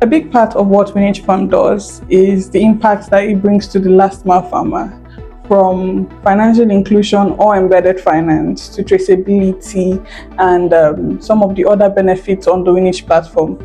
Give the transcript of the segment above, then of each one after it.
A big part of what Winich Farm does is the impact that it brings to the last mile farmer, from financial inclusion or embedded finance to traceability and some of the other benefits on the Winich platform.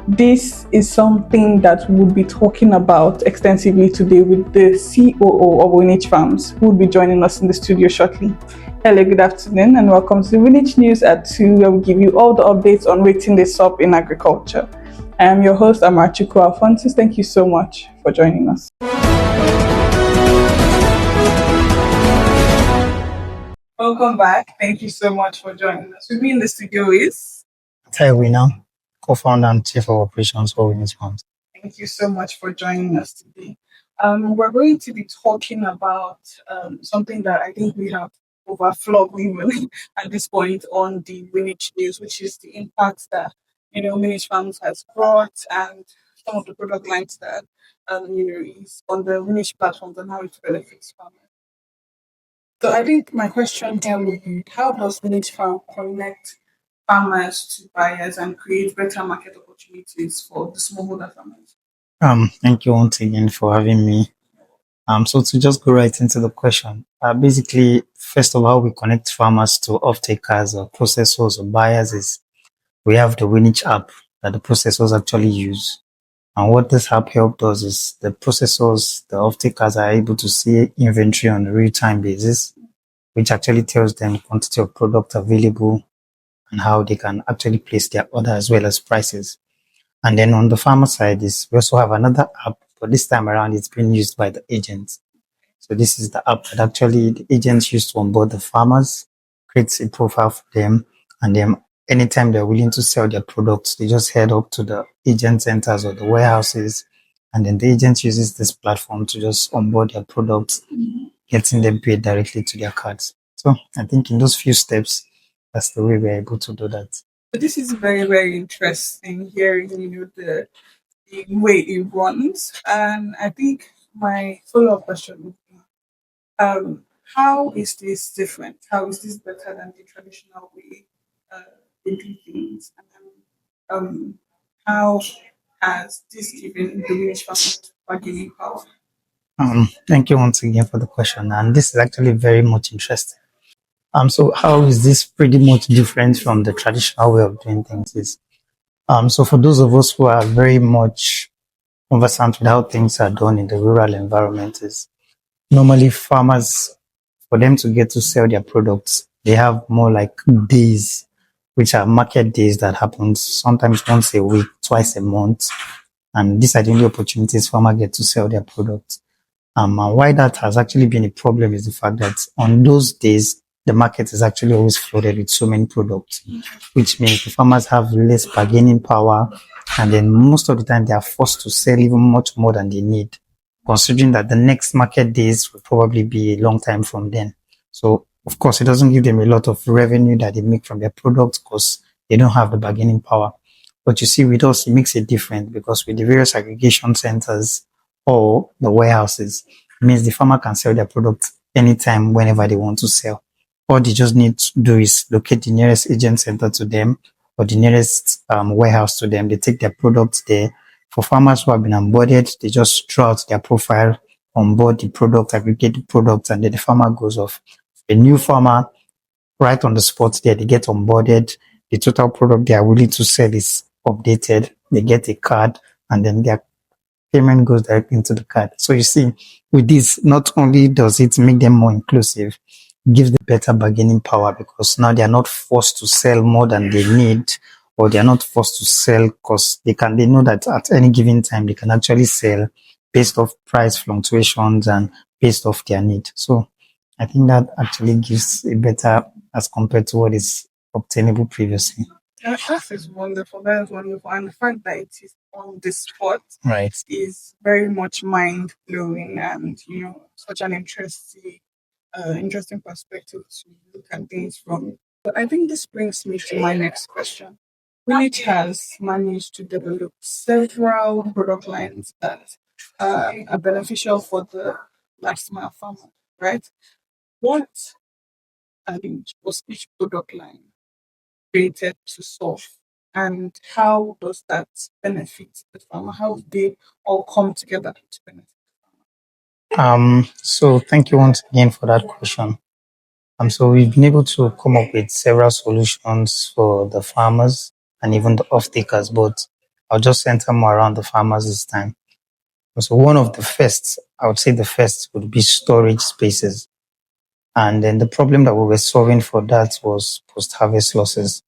This is something that we'll be talking about extensively today with the COO of Winich Farms, who will be joining us in the studio shortly. Hello, good afternoon, and welcome to Winich News at 2, where we give you all the updates on waiting this up in agriculture. I am your host, Amarchuku Alphonsus. Thank you so much for joining us. Welcome back. Thank you so much for joining us. With me in the studio is. Hi, Winner, co-founder and chief of operations for Winich Farms. Thank you so much for joining us today. We're going to be talking about something that I think we have overflogged even at this point on the Winich news, which is the impact that Winich Farms has brought and some of the product lines that is on the Winich platforms and how it benefits farmers. So I think my question here would be: how does Winich Farm connect farmers to buyers and create better market opportunities for the smallholder farmers? Thank you once again for having me. So to just go right into the question, basically, first of all, we connect farmers to off-takers or processors or buyers is we have the Winich app that the processors actually use. And what this app helps us is the processors, the off-takers are able to see inventory on a real-time basis, which actually tells them quantity of product available and how they can actually place their order as well as prices. And then on the farmer side is we also have another app, but this time around it's being used by the agents. So this is the app that actually the agents use to onboard the farmers, creates a profile for them, and then anytime they're willing to sell their products, they just head up to the agent centers or the warehouses, and then the agent uses this platform to just onboard their products, getting them paid directly to their cards. So I think in those few steps, that's the way we're able to do that. But this is very, very interesting hearing, the way it runs. And I think my follow-up question would be, how is this different? How is this better than the traditional way they do things? And how has this given the Winch family bargaining power? Thank you once again for the question, and this is actually very much interesting. So how is this pretty much different from the traditional way of doing things? So for those of us who are very much conversant with how things are done in the rural environment, is normally farmers, for them to get to sell their products, they have more like days, which are market days that happens sometimes once a week, twice a month, and these are the only opportunities farmers get to sell their products. And why that has actually been a problem is the fact that on those days, the market is actually always flooded with so many products, which means the farmers have less bargaining power. And then most of the time, they are forced to sell even much more than they need, considering that the next market days will probably be a long time from then. So, of course, it doesn't give them a lot of revenue that they make from their products because they don't have the bargaining power. But you see, with us, it makes it different because with the various aggregation centers, or the warehouses, means the farmer can sell their product anytime, whenever they want to sell. All they just need to do is locate the nearest agent center to them or the nearest warehouse to them. They take their products there. For farmers who have been onboarded, they just draw out their profile, onboard the product, aggregate the product, and then the farmer goes off. A new farmer, right on the spot there, they get onboarded. The total product they are willing to sell is updated. They get a card, and then their payment goes directly into the card. So you see, with this, not only does it make them more inclusive, it gives them better bargaining power because now they are not forced to sell more than they need, or they are not forced to sell because they know that at any given time they can actually sell based off price fluctuations and based off their need. So I think that actually gives a better as compared to what is obtainable previously. That is wonderful. That is wonderful. And the fact that it is on the spot Right. is very much mind blowing and, such an interesting perspective to look at things from. But I think this brings me to my next question. Winich has managed to develop several product lines that are beneficial for the last mile farmer, right? What challenge was each product line created to solve? and how does that benefit the farmer? How do they all come together to benefit? So thank you once again for that question. So we've been able to come up with several solutions for the farmers and even the off-takers, but I'll just center more around the farmers this time. So one of the first, I would say the first would be storage spaces. And then the problem that we were solving for that was post-harvest losses,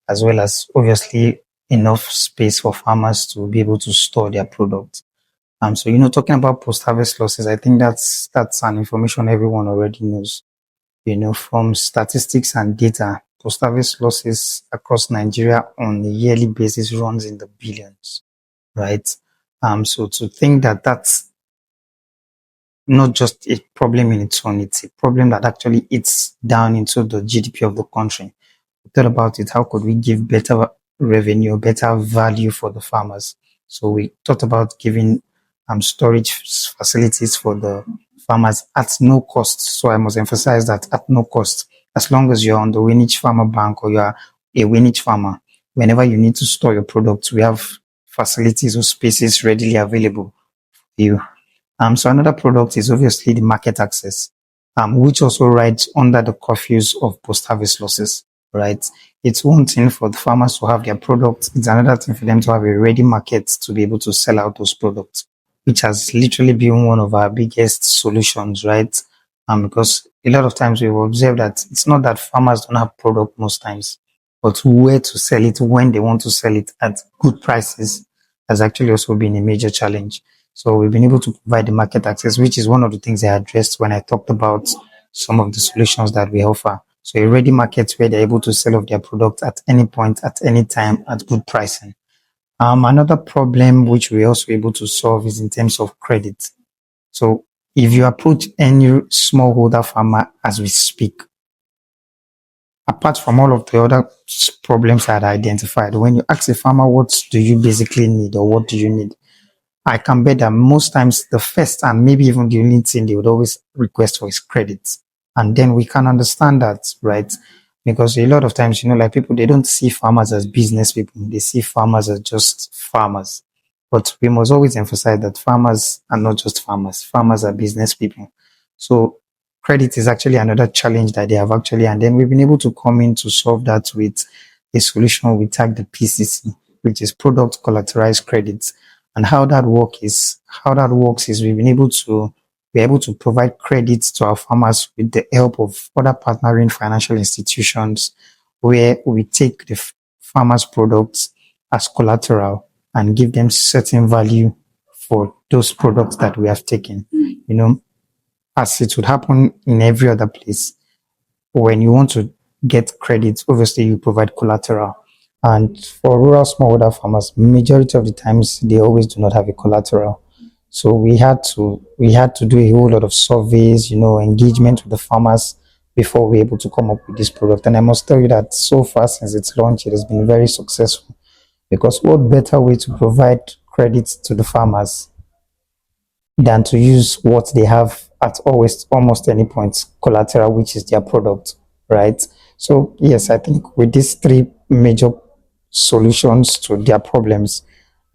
as well as obviously enough space for farmers to be able to store their products. So talking about post-harvest losses, I think that's an information everyone already knows. From statistics and data, post-harvest losses across Nigeria on a yearly basis runs in the billions, right? So to think that that's not just a problem in its own, it's a problem that actually eats down into the GDP of the country. We thought about it, how could we give better revenue, better value for the farmers? So we thought about giving storage facilities for the farmers at no cost. So I must emphasize that at no cost. As long as you're on the Winich Farmer Bank or you are a Winich farmer, whenever you need to store your products, we have facilities or spaces readily available for you. So another product is obviously the market access, which also rides under the curfews of post-harvest losses, right? It's one thing for the farmers to have their products. It's another thing for them to have a ready market to be able to sell out those products, which has literally been one of our biggest solutions, right? Because a lot of times we will observe that it's not that farmers don't have product most times, but where to sell it when they want to sell it at good prices has actually also been a major challenge. So we've been able to provide the market access, which is one of the things I addressed when I talked about some of the solutions that we offer. So a ready market where they're able to sell off their product at any point, at any time, at good pricing. Another problem which we're also able to solve is in terms of credit. So if you approach any smallholder farmer as we speak, apart from all of the other problems I had identified, when you ask a farmer, what do you basically need or what do you need? I can bet that most times the first and maybe even the only thing they would always request for is credit. And then we can understand that, right? Because a lot of times, like people, they don't see farmers as business people. They see farmers as just farmers. But we must always emphasize that farmers are not just farmers. Farmers are business people. So credit is actually another challenge that they have actually. And then we've been able to come in to solve that with a solution we tag the PCC, which is product collateralized credits. And how that works is we're able to provide credits to our farmers with the help of other partnering financial institutions where we take the farmers' products as collateral and give them certain value for those products that we have taken. As it would happen in every other place, when you want to get credit, obviously you provide collateral. And for rural smallholder farmers, majority of the times they always do not have a collateral. So we had to do a whole lot of surveys, engagement with the farmers before we're able to come up with this product. And I must tell you that so far since its launch, it has been very successful. Because what better way to provide credit to the farmers than to use what they have at almost any point, collateral, which is their product, right? So yes, I think with these three major solutions to their problems,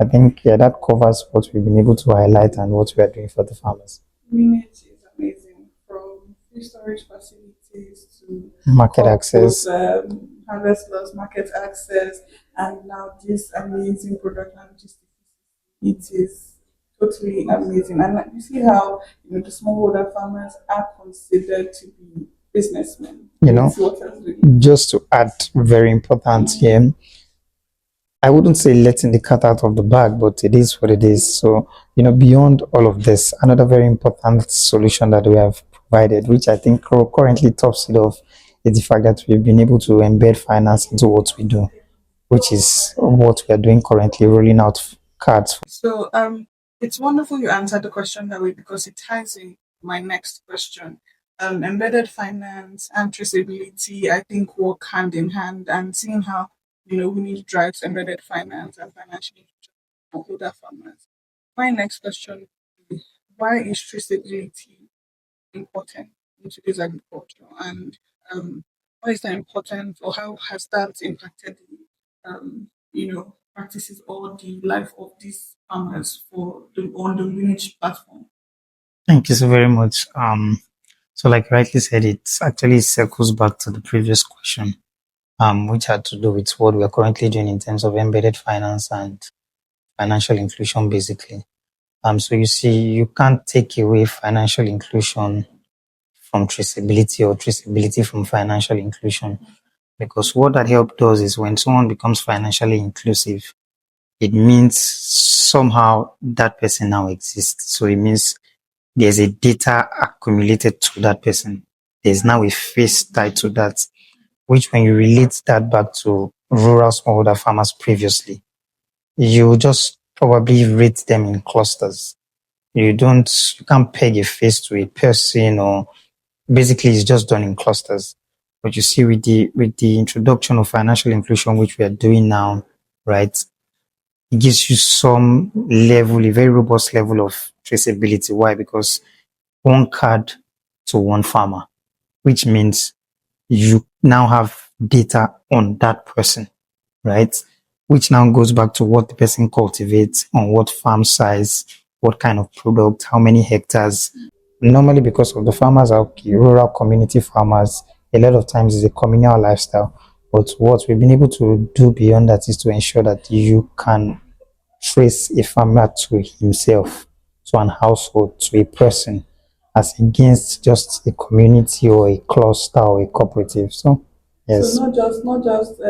I think that covers what we've been able to highlight and what we are doing for the farmers. Winich is amazing, from free storage facilities to Market access. harvest loss, market access, and now this amazing product and logistics. It is totally amazing. And like, you see how the smallholder farmers are considered to be businessmen. You know, It's what has really just to add very important here, I wouldn't say letting the cat out of the bag, but it is what it is. So, beyond all of this, another very important solution that we have provided, which I think currently tops it off, is the fact that we've been able to embed finance into what we do, which is what we are doing currently, rolling out cards. So it's wonderful you answered the question that way because it ties in my next question. Embedded finance and traceability, I think, work hand in hand, and seeing how we need drives embedded finance and financial inclusion for older farmers. My next question is, why is traceability important in today's agriculture, and why is that important, or how has that impacted the practices all the life of these farmers on the Winich platform. Thank you so very much. So like you rightly said, it actually circles back to the previous question, which had to do with what we are currently doing in terms of embedded finance and financial inclusion, basically. So you see, you can't take away financial inclusion from traceability or traceability from financial inclusion, because what that help does is when someone becomes financially inclusive, it means somehow that person now exists. So it means there's a data accumulated to that person. There's now a face tied to that, which when you relate that back to rural smallholder farmers previously, you just probably rate them in clusters. You can't peg a face to a person, or basically it's just done in clusters. But you see with the introduction of financial inclusion, which we are doing now, right? It gives you some level, a very robust level of traceability. Why? Because one card to one farmer, which means you now have data on that person, right? Which now goes back to what the person cultivates, on what farm size, what kind of product, how many hectares. Normally, because of the farmers are rural community farmers, a lot of times it's a communal lifestyle. But what we've been able to do beyond that is to ensure that you can trace a farmer to himself, to an household, to a person, as against just a community or a cluster or a cooperative. So, So yes, not just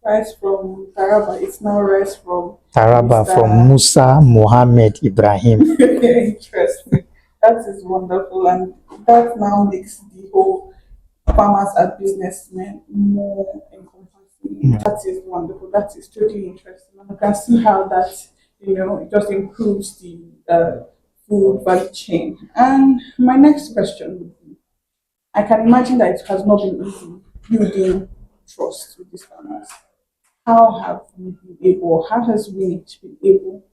rice from Taraba, it's now rice from Taraba from Mr. Musa Mohammed Ibrahim. Interesting. That is wonderful, and that now makes the whole farmers as businessmen more encompassing. Yeah. That is wonderful. That is totally interesting, and I can see how that it just improves the food value chain. And my next question would be: I can imagine that it has not been easy building trust with these farmers. How have we been able, how has Winich been able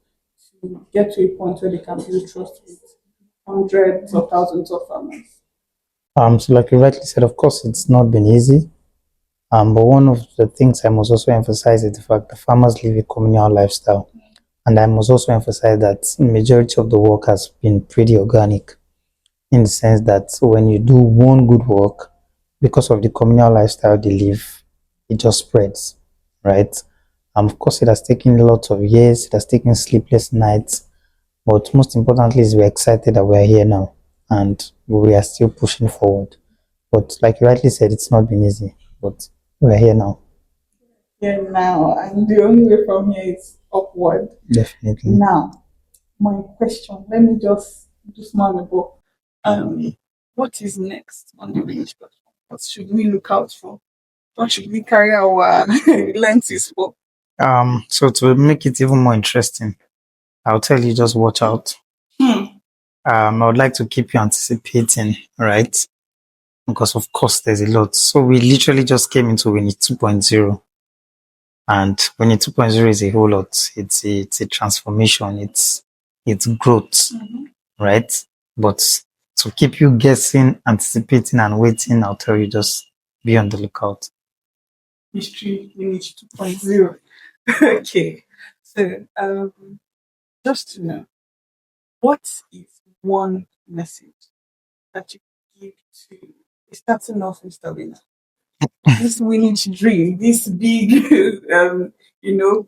to get to a point where they can build trust with hundreds of thousands of farmers? So like you rightly said, of course, it's not been easy. But one of the things I must also emphasize is the fact that farmers live a communal lifestyle. And I must also emphasize that the majority of the work has been pretty organic, in the sense that when you do one good work, because of the communal lifestyle they live, it just spreads, right? Of course, it has taken lots of years, it has taken sleepless nights, but most importantly is we're excited that we're here now and we are still pushing forward. But like you rightly said, it's not been easy, but we're here now. Here now, and the only way from here is upward. Definitely. Now, my question, let me just do small about what is next on the Winich platform? What should we look out for? What should we carry our lenses for? So to make it even more interesting, I'll tell you just watch out. Hmm. I would like to keep you anticipating, right? Because of course there's a lot. So we literally just came into Winnie 2.0, and Winnie 2.0 is a whole lot. It's a transformation. It's growth, right? But to keep you guessing, anticipating, and waiting, I'll tell you just be on the lookout. History Winich 2.0. Okay. So, just to know, what is one message that you give to a starting off Mr. Winner? This Winich dream, this big,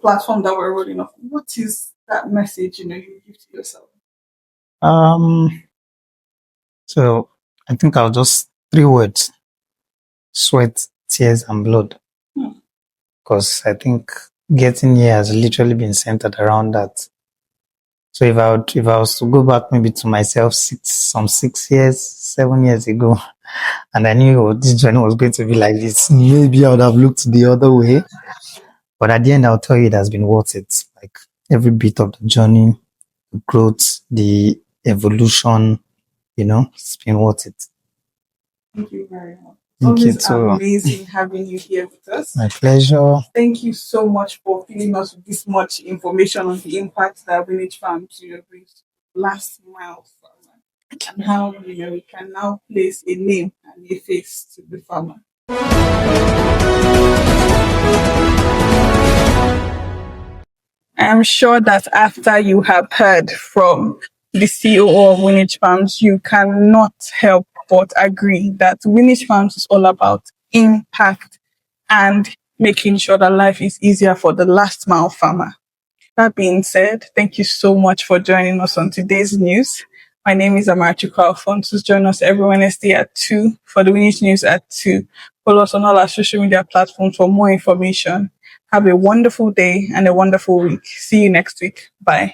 platform that we're rolling off. What is that message you give to yourself? Um, so I think I'll just three words: sweat, tears, and blood. Hmm. Because I think getting here has literally been centered around that. So if I was to go back maybe to myself 6 years, 7 years ago, and I knew this journey was going to be like this, maybe I would have looked the other way. But at the end, I'll tell you it has been worth it. Like every bit of the journey, the growth, the evolution, it's been worth it. Thank you very much. Thank you Always too. amazing having you here with us. My pleasure. Thank you so much for filling us with this much information on the impact that Village Farms brings to last mile farmer, and how we can now place a name and a face to the farmer. I am sure that after you have heard from the CEO of Winich Farms, you cannot help but agree that Winich Farms is all about impact and making sure that life is easier for the last mile farmer. That being said, thank you so much for joining us on today's news. My name is Amarachuka Alphonsus. Join us every Wednesday at 2 for the Winich News at 2. Follow us on all our social media platforms for more information. Have a wonderful day and a wonderful week. See you next week. Bye.